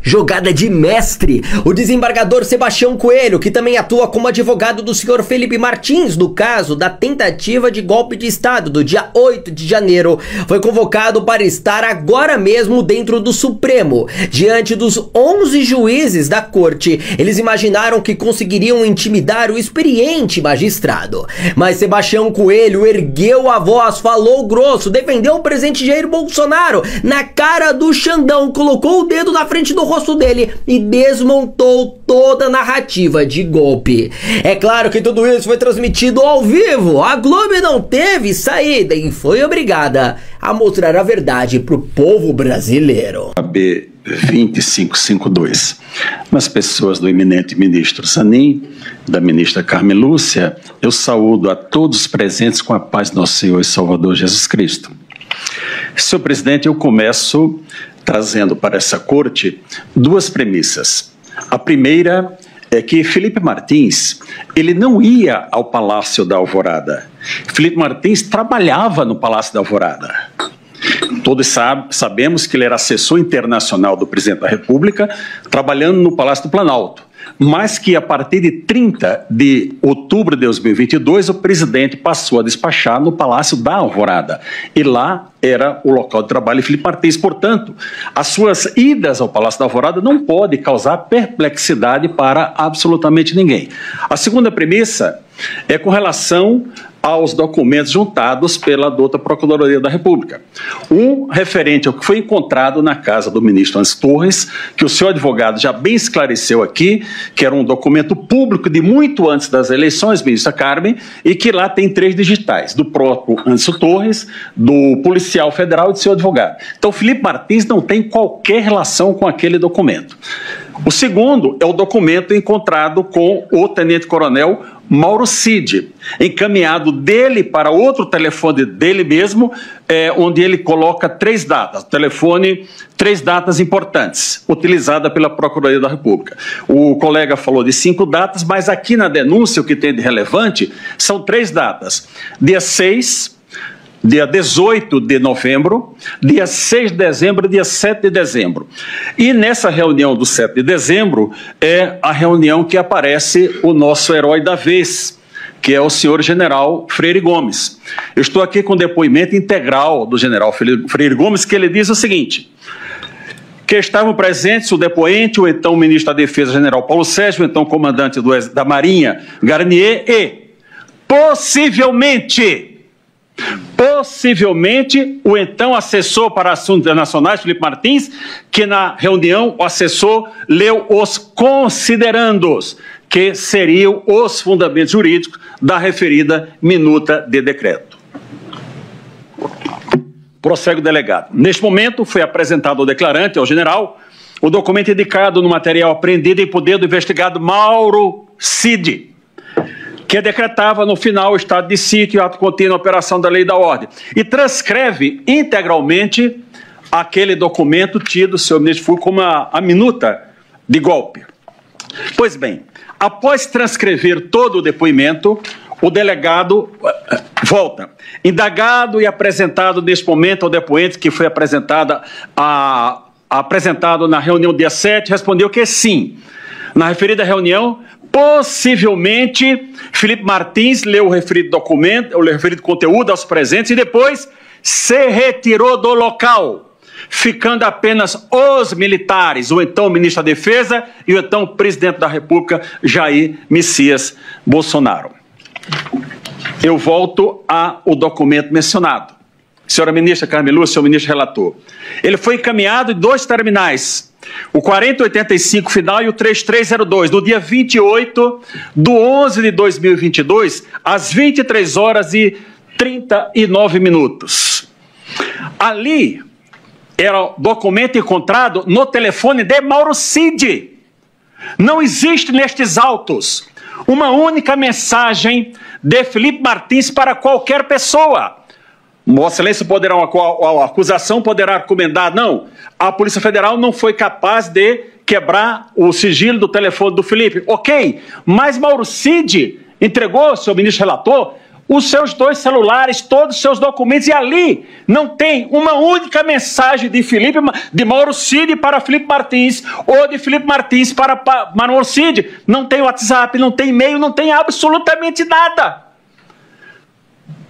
Jogada de mestre. O desembargador Sebastião Coelho, que também atua como advogado do senhor Felipe Martins, no caso da tentativa de golpe de Estado do dia 8 de janeiro, foi convocado para estar agora mesmo dentro do Supremo. Diante dos 11 juízes da corte, eles imaginaram que conseguiriam intimidar o experiente magistrado. Mas Sebastião Coelho ergueu a voz, falou grosso, defendeu o presidente Jair Bolsonaro na cara do Xandão, colocou o dedo na frente do rosto dele e desmontou toda a narrativa de golpe. É claro que tudo isso foi transmitido ao vivo. A Globo não teve saída e foi obrigada a mostrar a verdade pro povo brasileiro. AB 2552. Nas pessoas do eminente ministro Zanin, da ministra Carmen Lúcia, eu saúdo a todos os presentes com a paz de nosso Senhor e Salvador Jesus Cristo. Senhor presidente, eu começo trazendo para essa corte duas premissas. A primeira é que Felipe Martins, ele não ia ao Palácio da Alvorada. Felipe Martins trabalhava no Palácio da Alvorada. Todos sabemos que ele era assessor internacional do presidente da República, trabalhando no Palácio do Planalto. Mas que a partir de 30 de outubro de 2022, o presidente passou a despachar no Palácio da Alvorada. E lá era o local de trabalho de Felipe Martins. Portanto, as suas idas ao Palácio da Alvorada não podem causar perplexidade para absolutamente ninguém. A segunda premissa é com relação aos documentos juntados pela douta Procuradoria da República. Um referente ao que foi encontrado na casa do ministro Anderson Torres, que o seu advogado já bem esclareceu aqui, que era um documento público de muito antes das eleições, ministra Carmen, e que lá tem 3 digitais, do próprio Anderson Torres, do policial federal e do seu advogado. Então, Felipe Martins não tem qualquer relação com aquele documento. O segundo é o documento encontrado com o tenente-coronel Mauro Cid, encaminhado dele para outro telefone dele mesmo, onde ele coloca 3 datas, telefone, 3 datas importantes, utilizada pela Procuradoria da República. O colega falou de 5 datas, mas aqui na denúncia o que tem de relevante são 3 datas, dia 6, dia 18 de novembro, dia 6 de dezembro e dia 7 de dezembro. E nessa reunião do 7 de dezembro é a reunião que aparece o nosso herói da vez, que é o senhor general Freire Gomes. Eu estou aqui com o depoimento integral do general Freire Gomes, que ele diz o seguinte: que estavam presentes o depoente, o então ministro da Defesa, general Paulo Sérgio, o então comandante da Marinha, Garnier, e possivelmente, o então assessor para assuntos internacionais, Felipe Martins, que na reunião o assessor leu os considerandos, que seriam os fundamentos jurídicos da referida minuta de decreto. Prossegue o delegado. Neste momento foi apresentado ao declarante, ao general, o documento indicado no material apreendido em poder do investigado Mauro Cid, que decretava no final o estado de sítio e ato contínuo a operação da lei e da ordem, e transcreve integralmente aquele documento tido, senhor ministro, foi como a minuta de golpe. Pois bem, após transcrever todo o depoimento, o delegado volta. Indagado e apresentado neste momento ao depoente, que foi apresentado na reunião dia 7, respondeu que sim. Na referida reunião, possivelmente, Felipe Martins leu o referido documento, o referido conteúdo aos presentes e depois se retirou do local, ficando apenas os militares, o então ministro da Defesa e o então presidente da República, Jair Messias Bolsonaro. Eu volto ao documento mencionado. Senhora ministra Carmen Lúcia, senhor ministro relator. Ele foi encaminhado em 2 terminais, o 4085 final e o 3302, no dia 28 de 11 de 2022, às 23 horas e 39 minutos. Ali era o documento encontrado no telefone de Mauro Cid. Não existe nestes autos uma única mensagem de Felipe Martins para qualquer pessoa. Vossa Excelência poderá, a acusação poderá argumentar, não, a Polícia Federal não foi capaz de quebrar o sigilo do telefone do Felipe. Ok, mas Mauro Cid entregou, senhor ministro relator, os seus 2 celulares, todos os seus documentos, e ali não tem uma única mensagem de Mauro Cid para Felipe Martins, ou de Felipe Martins para Mauro Cid. Não tem WhatsApp, não tem e-mail, não tem absolutamente nada.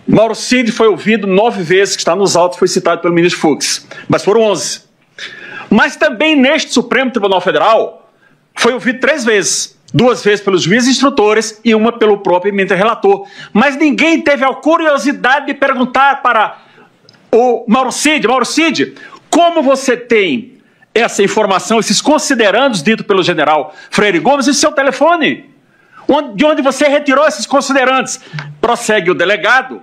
Mauro Cid foi ouvido 9 vezes, que está nos autos, foi citado pelo ministro Fux, mas foram 11. Mas também neste Supremo Tribunal Federal foi ouvido 3 vezes. 2 vezes pelos juízes instrutores e uma pelo próprio eminente relator. Mas ninguém teve a curiosidade de perguntar para o Mauro Cid, como você tem essa informação, esses considerandos ditos pelo general Freire Gomes em seu telefone? De onde você retirou esses considerandos? Prossegue o delegado,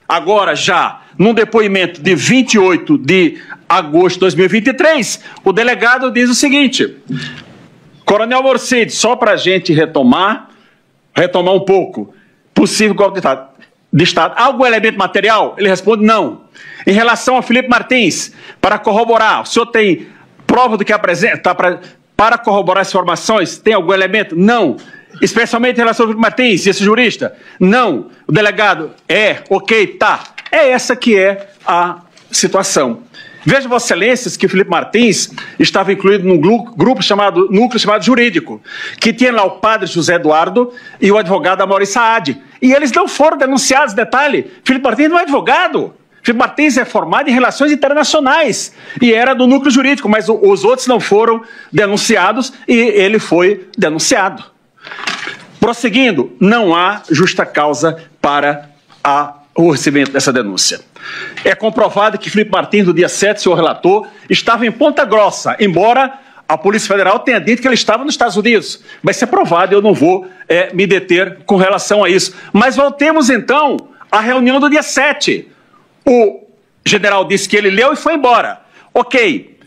agora já num depoimento de 28 de agosto de 2023, o delegado diz o seguinte: Coronel Mauro Cid, só para a gente retomar um pouco, possível golpe de Estado. Há algum elemento material? Ele responde não. Em relação a Felipe Martins, para corroborar, o senhor tem prova do que apresenta para corroborar as informações? Tem algum elemento? Não. Especialmente em relação ao Felipe Martins, esse jurista? Não. O delegado, ok, tá. É essa que é a situação. Veja, Vossa Excelências, que Felipe Martins estava incluído num núcleo chamado jurídico, que tinha lá o padre José Eduardo e o advogado Amaury Saad. E eles não foram denunciados, detalhe, Felipe Martins não é advogado. Felipe Martins é formado em relações internacionais e era do núcleo jurídico, mas os outros não foram denunciados e ele foi denunciado. Prosseguindo, não há justa causa para o recebimento dessa denúncia. É comprovado que Felipe Martins, no dia 7, seu relator, estava em Ponta Grossa, embora a Polícia Federal tenha dito que ele estava nos Estados Unidos. Vai ser provado, eu não vou me deter com relação a isso. Mas voltemos então à reunião do dia 7. O general disse que ele leu e foi embora. Ok.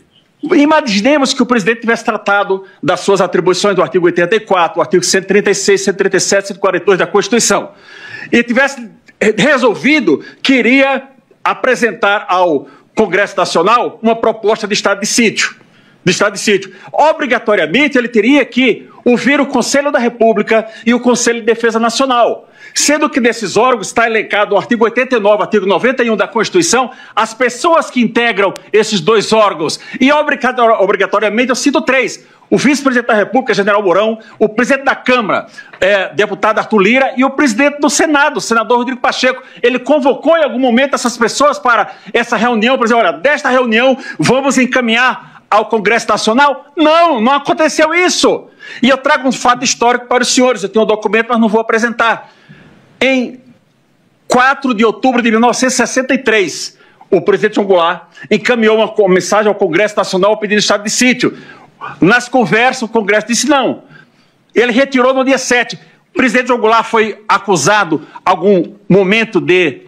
Imaginemos que o presidente tivesse tratado das suas atribuições do artigo 84, artigo 136, 137, 142 da Constituição, e tivesse resolvido que iria apresentar ao Congresso Nacional uma proposta de estado de sítio. Obrigatoriamente, ele teria que ouvir o Conselho da República e o Conselho de Defesa Nacional, sendo que desses órgãos está elencado no artigo 89, artigo 91 da Constituição, as pessoas que integram esses 2 órgãos, e obrigatoriamente eu cito 3, o vice-presidente da República, general Mourão, o presidente da Câmara, deputado Arthur Lira, e o presidente do Senado, o senador Rodrigo Pacheco. Ele convocou em algum momento essas pessoas para essa reunião, para dizer, olha, desta reunião vamos encaminhar ao Congresso Nacional? Não aconteceu isso. E eu trago um fato histórico para os senhores, eu tenho um documento, mas não vou apresentar. Em 4 de outubro de 1963, o presidente João Goulart encaminhou uma mensagem ao Congresso Nacional pedindo estado de sítio. Nas conversas, o Congresso disse não. Ele retirou no dia 7. O presidente João Goulart foi acusado algum momento de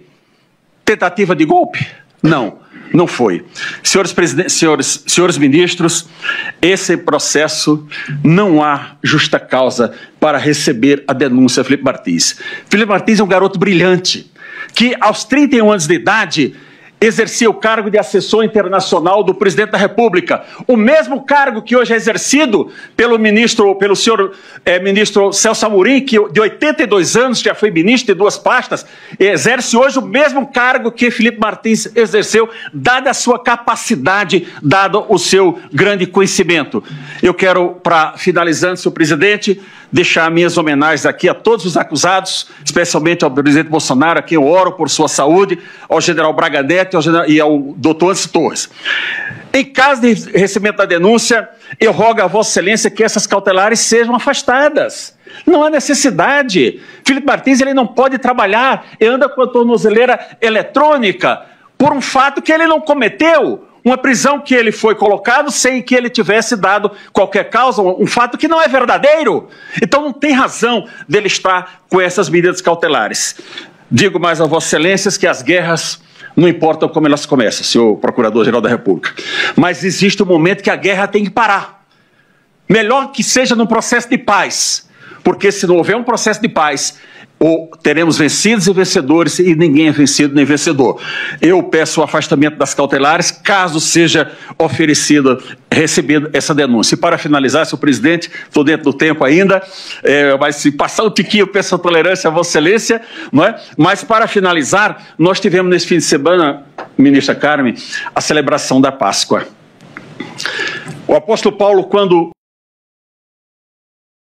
tentativa de golpe? Não foi. Senhores ministros, esse processo não há justa causa para receber a denúncia de Felipe Martins. Felipe Martins é um garoto brilhante, que aos 31 anos de idade exercia o cargo de assessor internacional do presidente da República, o mesmo cargo que hoje é exercido pelo senhor ministro Celso Amorim, que de 82 anos já foi ministro de 2 pastas, exerce hoje o mesmo cargo que Felipe Martins exerceu, dada a sua capacidade, dado o seu grande conhecimento. Eu quero, para finalizando, senhor presidente, deixar minhas homenagens aqui a todos os acusados, especialmente ao presidente Bolsonaro, a quem eu oro por sua saúde, ao general Braga Neto e ao doutor Anderson Torres. Em caso de recebimento da denúncia, eu rogo a Vossa Excelência que essas cautelares sejam afastadas. Não há necessidade. Felipe Martins ele não pode trabalhar e anda com a tornozeleira eletrônica por um fato que ele não cometeu. Uma prisão que ele foi colocado sem que ele tivesse dado qualquer causa, um fato que não é verdadeiro. Então não tem razão dele estar com essas medidas cautelares. Digo mais a Vossa Excelências que as guerras não importam como elas começam, senhor Procurador-Geral da República. Mas existe um momento que a guerra tem que parar. Melhor que seja num processo de paz, porque se não houver um processo de paz, ou teremos vencidos e vencedores, e ninguém é vencido nem vencedor. Eu peço o afastamento das cautelares, caso seja recebida essa denúncia. E para finalizar, senhor presidente, estou dentro do tempo ainda, mas se passar um tiquinho, eu peço a tolerância a Vossa Excelência, não é? Mas para finalizar, nós tivemos nesse fim de semana, ministra Carmen, a celebração da Páscoa. O apóstolo Paulo, quando